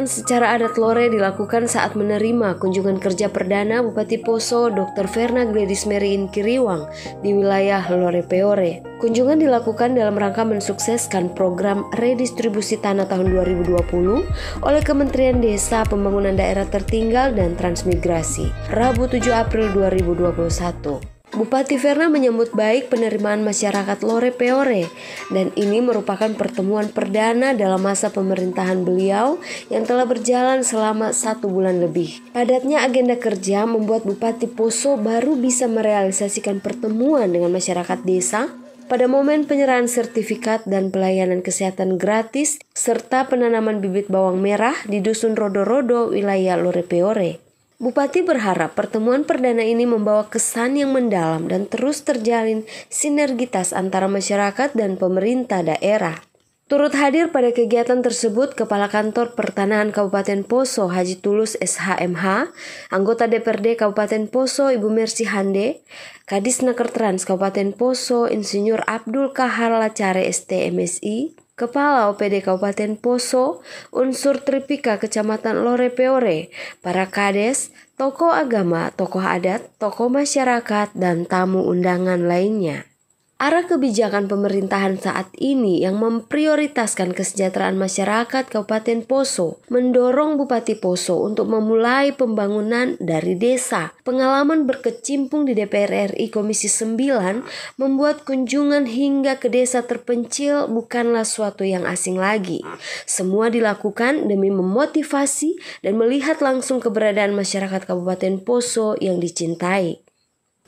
Pengenalan secara adat Lore dilakukan saat menerima kunjungan kerja perdana Bupati Poso Dr. Verna Gladys Mary Inkiriwang di wilayah Lore Peore. Kunjungan dilakukan dalam rangka mensukseskan program redistribusi tanah tahun 2020 oleh Kementerian Desa, Pembangunan Daerah Tertinggal dan Transmigrasi, Rabu 7 April 2021. Bupati Verna menyambut baik penerimaan masyarakat Lore Peore dan ini merupakan pertemuan perdana dalam masa pemerintahan beliau yang telah berjalan selama 1 bulan lebih. Padatnya agenda kerja membuat Bupati Poso baru bisa merealisasikan pertemuan dengan masyarakat desa pada momen penyerahan sertifikat dan pelayanan kesehatan gratis serta penanaman bibit bawang merah di Dusun Rodo-Rodo, wilayah Lore Peore. Bupati berharap pertemuan perdana ini membawa kesan yang mendalam dan terus terjalin sinergitas antara masyarakat dan pemerintah daerah. Turut hadir pada kegiatan tersebut Kepala Kantor Pertanahan Kabupaten Poso Haji Tulus SHMH, anggota DPRD Kabupaten Poso Ibu Mercy Hande, Kadis Nakertrans Kabupaten Poso Insinyur Abdul Kahar Lacare ST.MSI, Kepala OPD Kabupaten Poso, unsur Tripika Kecamatan Lore Peore, para kades, tokoh agama, tokoh adat, tokoh masyarakat, dan tamu undangan lainnya. Arah kebijakan pemerintahan saat ini yang memprioritaskan kesejahteraan masyarakat Kabupaten Poso mendorong Bupati Poso untuk memulai pembangunan dari desa. Pengalaman berkecimpung di DPR RI Komisi 9 membuat kunjungan hingga ke desa terpencil bukanlah suatu yang asing lagi. Semua dilakukan demi memotivasi dan melihat langsung keberadaan masyarakat Kabupaten Poso yang dicintai.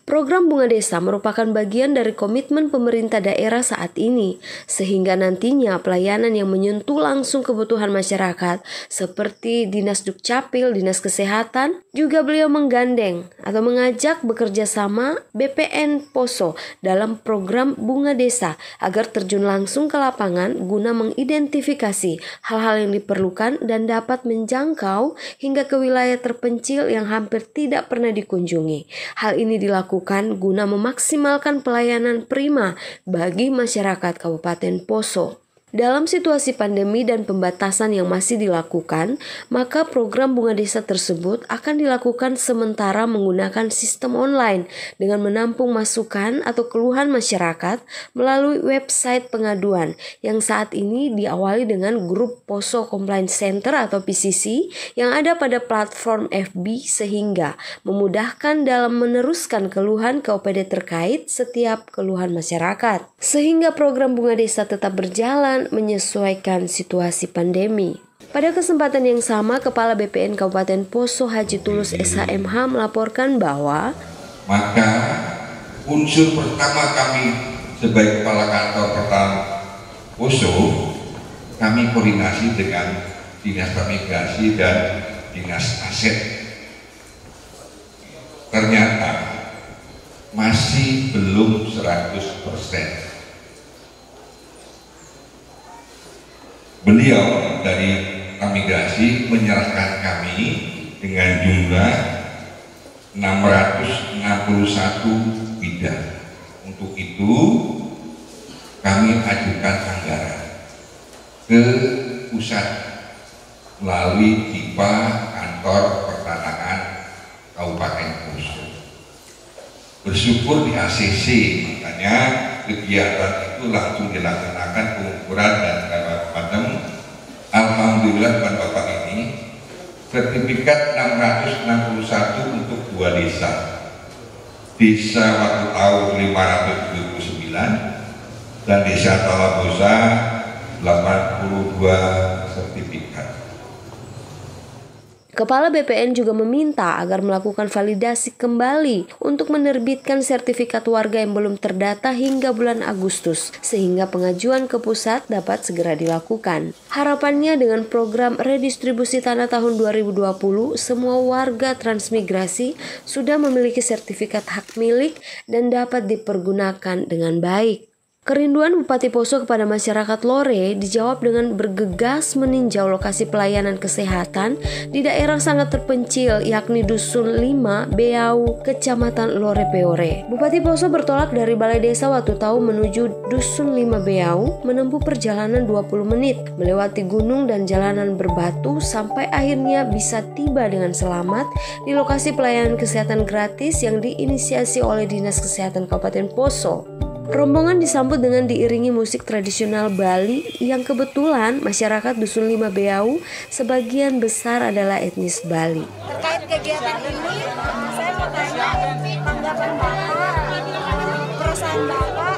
Program Bunga Desa merupakan bagian dari komitmen pemerintah daerah saat ini, sehingga nantinya pelayanan yang menyentuh langsung kebutuhan masyarakat seperti Dinas Dukcapil, Dinas Kesehatan, juga beliau menggandeng atau mengajak bekerja sama BPN Poso dalam program Bunga Desa agar terjun langsung ke lapangan guna mengidentifikasi hal-hal yang diperlukan dan dapat menjangkau hingga ke wilayah terpencil yang hampir tidak pernah dikunjungi. Hal ini dilakukan guna memaksimalkan pelayanan prima bagi masyarakat Kabupaten Poso. Dalam situasi pandemi dan pembatasan yang masih dilakukan, maka program Bunga Desa tersebut akan dilakukan sementara menggunakan sistem online dengan menampung masukan atau keluhan masyarakat melalui website pengaduan yang saat ini diawali dengan grup Poso Complaint Center atau PCC yang ada pada platform FB sehingga memudahkan dalam meneruskan keluhan ke OPD terkait setiap keluhan masyarakat. Sehingga program Bunga Desa tetap berjalan menyesuaikan situasi pandemi. Pada kesempatan yang sama, Kepala BPN Kabupaten Poso Haji Tulus SHMH melaporkan bahwa maka unsur pertama kami sebagai Kepala Kantor Pertanahan Poso, kami koordinasi dengan Dinas Transmigrasi dan Dinas Aset. Ternyata masih belum 100%. Beliau dari Transmigrasi menyerahkan kami dengan jumlah 661 bidang. Untuk itu kami ajukan anggaran ke pusat melalui KIPA Kantor Pertanahan Kabupaten Poso. Bersyukur di ACC, makanya kegiatan itu langsung dilaksanakan pengukuran dan macam. Alhamdulillah Bapak ini sertifikat 661 untuk 2 desa. Desa Watu Tahu 579 dan Desa Talabosa 82 sertifikat. Kepala BPN juga meminta agar melakukan validasi kembali untuk menerbitkan sertifikat warga yang belum terdata hingga bulan Agustus, sehingga pengajuan ke pusat dapat segera dilakukan. Harapannya dengan program redistribusi tanah tahun 2020, semua warga transmigrasi sudah memiliki sertifikat hak milik dan dapat dipergunakan dengan baik. Kerinduan Bupati Poso kepada masyarakat Lore dijawab dengan bergegas meninjau lokasi pelayanan kesehatan di daerah sangat terpencil yakni Dusun 5 Beau, Kecamatan Lore Peore. Bupati Poso bertolak dari Balai Desa Watu Tau menuju Dusun 5 Beau menempuh perjalanan 20 menit, melewati gunung dan jalanan berbatu sampai akhirnya bisa tiba dengan selamat di lokasi pelayanan kesehatan gratis yang diinisiasi oleh Dinas Kesehatan Kabupaten Poso. Rombongan disambut dengan diiringi musik tradisional Bali yang kebetulan masyarakat Dusun 5 Beau sebagian besar adalah etnis Bali. Terkait kegiatan ini, saya mau tanya tanggapan Bapak, perasaan Bapak,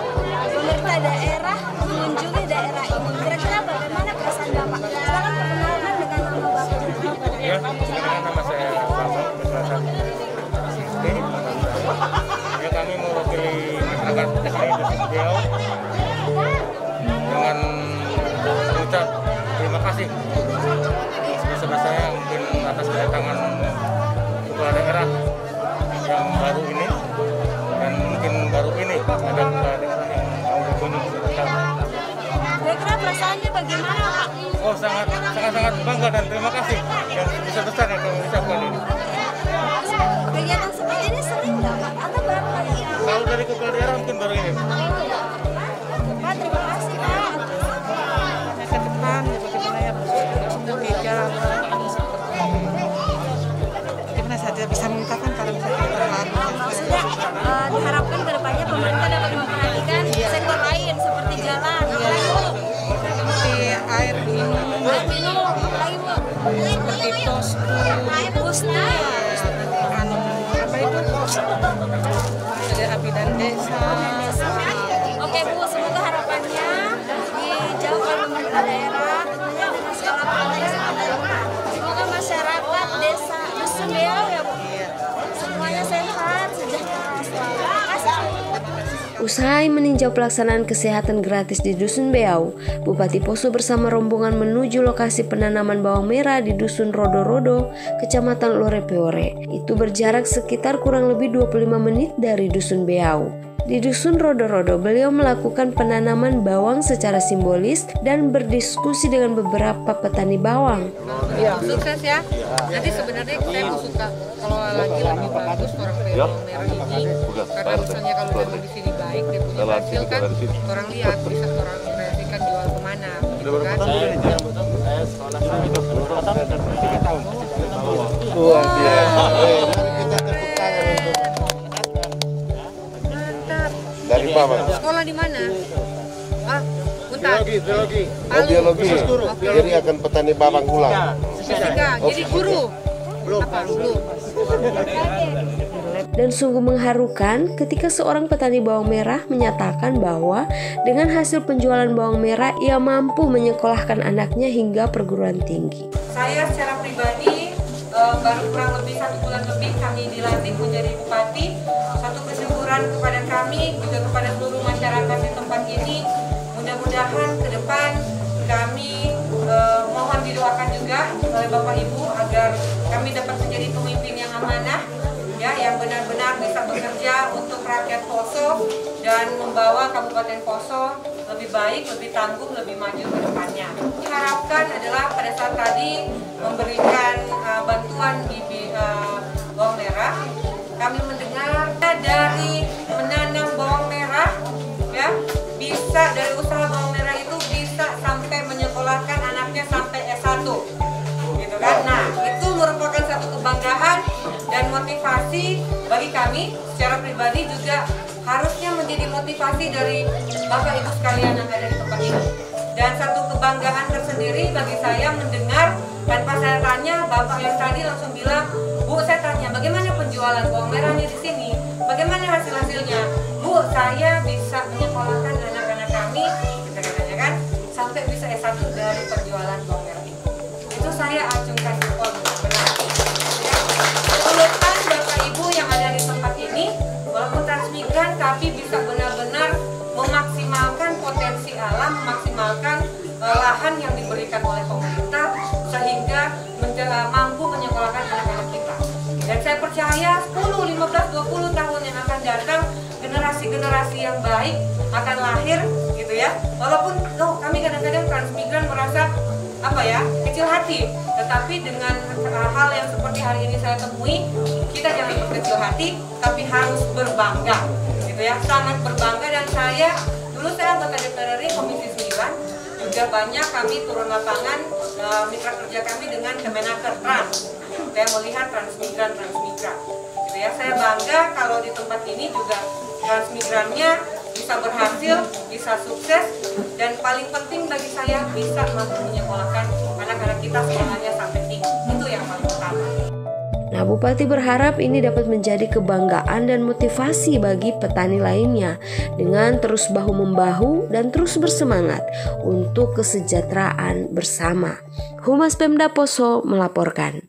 pemerintah daerah mengunjungi daerah ini. Kira-kira bagaimana perasaan Bapak? Silakan perkenalkan dengan nama Bapak. Ya, nama saya Bapak Bersatan Sisti. Ya, kami mewakili masyarakat desa Dusun Beau dengan mengucap terima kasih sebesar-besarnya mungkin atas kedatangan kepala daerah yang baru ini, dan mungkin baru ini ada kepala daerah yang mau berkunjung ke kita. Kira-kira perasaannya bagaimana, Pak? Oh, sangat bangga dan terima kasih yang besar-besar yang kami ucapkan ini. Kegiatan seperti ini sering nggak, Pak? Atau baru kali ini? Kalau dari kepala daerah mungkin baru ini. Pak, terima kasih, Pak. Ke depan bagaimana ya bekerja bagaimana saja bisa mengungkapkan kalau misalnya terlalu Maksudnya diharapkan ke depannya pemerintah dapat memperhatikan sektor lain seperti jalan, seperti air minum, lagi Bu, seperti Pusna. apa itu ada abidan desa. Oke Bu, semoga harapannya dijawab oleh pemerintah daerah tentunya dengan segala permasalahan. Semoga masyarakat desa Dusun Beau ya Bu, semuanya sehat, sejahtera selalu. Terima kasih. Usai meninjau pelaksanaan kesehatan gratis di Dusun Beau, Bupati Poso bersama rombongan menuju lokasi penanaman bawang merah di Dusun Rodo-Rodo, Kecamatan Lore Peore. Itu berjarak sekitar kurang lebih 25 menit dari Dusun Beau. Di Dusun Rodo-Rodo, beliau melakukan penanaman bawang secara simbolis dan berdiskusi dengan beberapa petani bawang. Iya, sukses ya. Nanti sebenarnya saya mau suka kalau lagi lebih bagus orang bawang merah ini, karena misalnya kalau memang di sini baik dia punya hasil kan, orang lihat bisa orang realisasikan jual kemana, gitu kan? Dari Bapak. Sekolah di mana? Ah, Untar. Biologi. Oh, biologi. Jadi akan petani bawang ulang. Fisika. Jadi guru. Apa belum? Dan sungguh mengharukan ketika seorang petani bawang merah menyatakan bahwa dengan hasil penjualan bawang merah ia mampu menyekolahkan anaknya hingga perguruan tinggi. Saya secara pribadi baru kurang lebih 1 bulan lebih kami dilantik menjadi bupati. Satu kesyukuran kepada kami juga kepada seluruh masyarakat di tempat ini. Mudah-mudahan ke depan kami mohon didoakan juga oleh Bapak Ibu agar kami dapat menjadi pemimpin yang amanah, ya, yang benar-benar bisa bekerja untuk rakyat Poso dan membawa Kabupaten Poso lebih baik, lebih tangguh, lebih maju ke depannya. Diharapkan adalah pada saat tadi memberikan bantuan bibit bawang merah, kami mendengar dari menanam bawang merah, ya, bisa dari usaha bawang merah itu bisa sampai menyekolahkan anaknya sampai S1, gitu kan? Nah, itu merupakan satu kebanggaan dan motivasi bagi kami secara pribadi, juga harusnya menjadi motivasi dari Bapak Ibu sekalian yang ada di tempat ini. Dan satu kebanggaan tersendiri bagi saya mendengar tanpa saya tanya, Bapak yang tadi langsung bilang, Bu, saya tanya bagaimana penjualan bawang merahnya di sini, bagaimana hasil-hasilnya? Bu, saya bisa menyekolahkan anak-anak kami, kita katanya kan, sampai bisa S1 dari penjualan bawang merah itu. Itu saya acungkan jempol, benar. Ketulusan Bapak Ibu yang ada di tempat ini, walaupun transmigran tapi bisa benar-benar memaksimalkan potensi alam, memaksimalkan lahan yang diberikan oleh pemerintah sehingga mampu menyekolahkan anak-anak kita. Dan saya percaya 10, 15, 20 tahun yang akan datang generasi-generasi yang baik akan lahir gitu ya. Walaupun kami kadang-kadang transmigran merasa kecil hati, tetapi dengan hal yang seperti hari ini saya temui, kita jangan berkecil hati, tapi harus berbangga gitu ya, sangat berbangga. Dan dulu saya anggota DPR RI Komisi 9, juga banyak kami turun lapangan mitra kerja kami dengan Kemenaker Trans. Saya melihat transmigran gitu ya. Saya bangga kalau di tempat ini juga transmigrannya bisa berhasil, bisa sukses, dan paling penting bagi saya bisa mampu menyekolahkan anak-anak kita sekolahnya sampai tinggi. Itu yang paling utama. Nah, Bupati berharap ini dapat menjadi kebanggaan dan motivasi bagi petani lainnya dengan terus bahu-membahu dan terus bersemangat untuk kesejahteraan bersama. Humas Pemda Poso melaporkan.